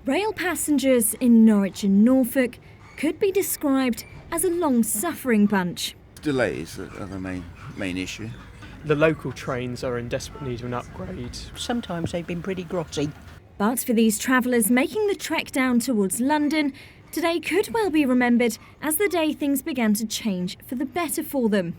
Rail passengers in Norwich and Norfolk could be described as a long-suffering bunch. Delays are the main issue. The local trains are in desperate need of an upgrade. Sometimes they've been pretty grotty. But for these travellers making the trek down towards London, today could well be remembered as the day things began to change for the better for them.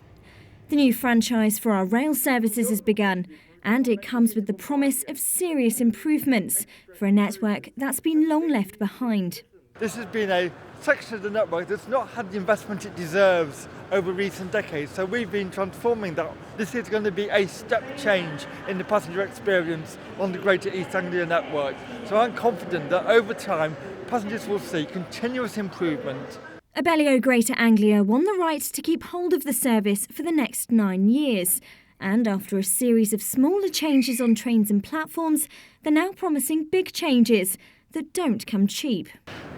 The new franchise for our rail services has begun, and it comes with the promise of serious improvements for a network that's been long left behind. This has been a section of the network that's not had the investment it deserves over recent decades, so we've been transforming that. This is going to be a step change in the passenger experience on the Greater East Anglia network. So I'm confident that over time, passengers will see continuous improvement. Abellio Greater Anglia won the right to keep hold of the service for the next 9 years. And after a series of smaller changes on trains and platforms, they're now promising big changes that don't come cheap.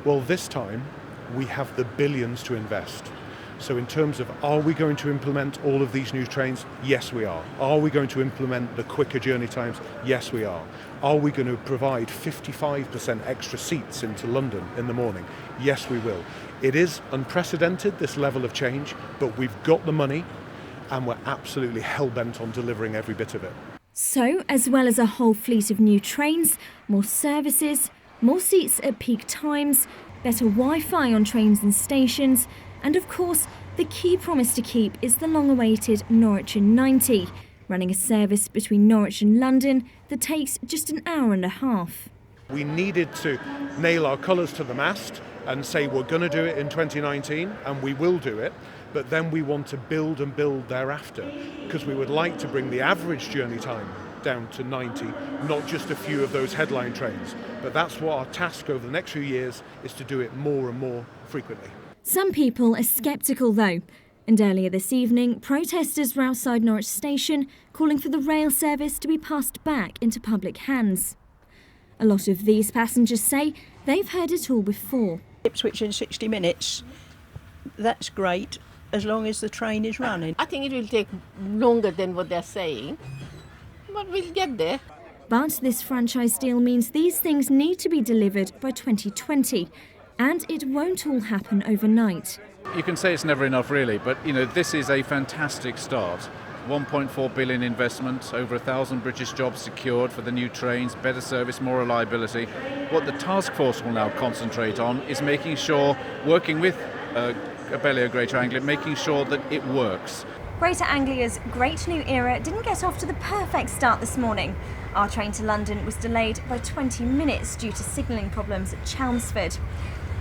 Well, this time we have the billions to invest. So in terms of, are we going to implement all of these new trains? Yes, we are. Are we going to implement the quicker journey times? Yes, we are. Are we going to provide 55% extra seats into London in the morning? Yes, we will. It is unprecedented, this level of change, but we've got the money and we're absolutely hell-bent on delivering every bit of it. So, as well as a whole fleet of new trains, more services, more seats at peak times, better Wi-Fi on trains and stations, and of course, the key promise to keep is the long-awaited Norwich and 90, running a service between Norwich and London that takes just an hour and a half. We needed to nail our colours to the mast and say we're going to do it in 2019, and we will do it, but then we want to build and build thereafter, because we would like to bring the average journey time down to 90, not just a few of those headline trains. But that's what our task over the next few years is, to do it more and more frequently. Some people are sceptical though, and earlier this evening, protesters were outside Norwich Station calling for the rail service to be passed back into public hands. A lot of these passengers say they've heard it all before. Ipswich in 60 minutes, that's great, as long as the train is running. I think it will take longer than what they're saying, but we'll get there. But this franchise deal means these things need to be delivered by 2020, and it won't all happen overnight. You can say it's never enough really, but this is a fantastic start. 1.4 billion investment, over 1,000 British jobs secured for the new trains, better service, more reliability. What the task force will now concentrate on is making sure, working with Abellio Greater Anglia, making sure that it works. Greater Anglia's great new era didn't get off to the perfect start this morning. Our train to London was delayed by 20 minutes due to signalling problems at Chelmsford.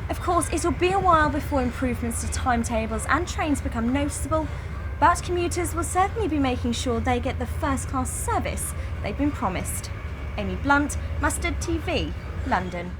Of course, it'll be a while before improvements to timetables and trains become noticeable, but commuters will certainly be making sure they get the first-class service they've been promised. Amy Blunt, Mustard TV, London.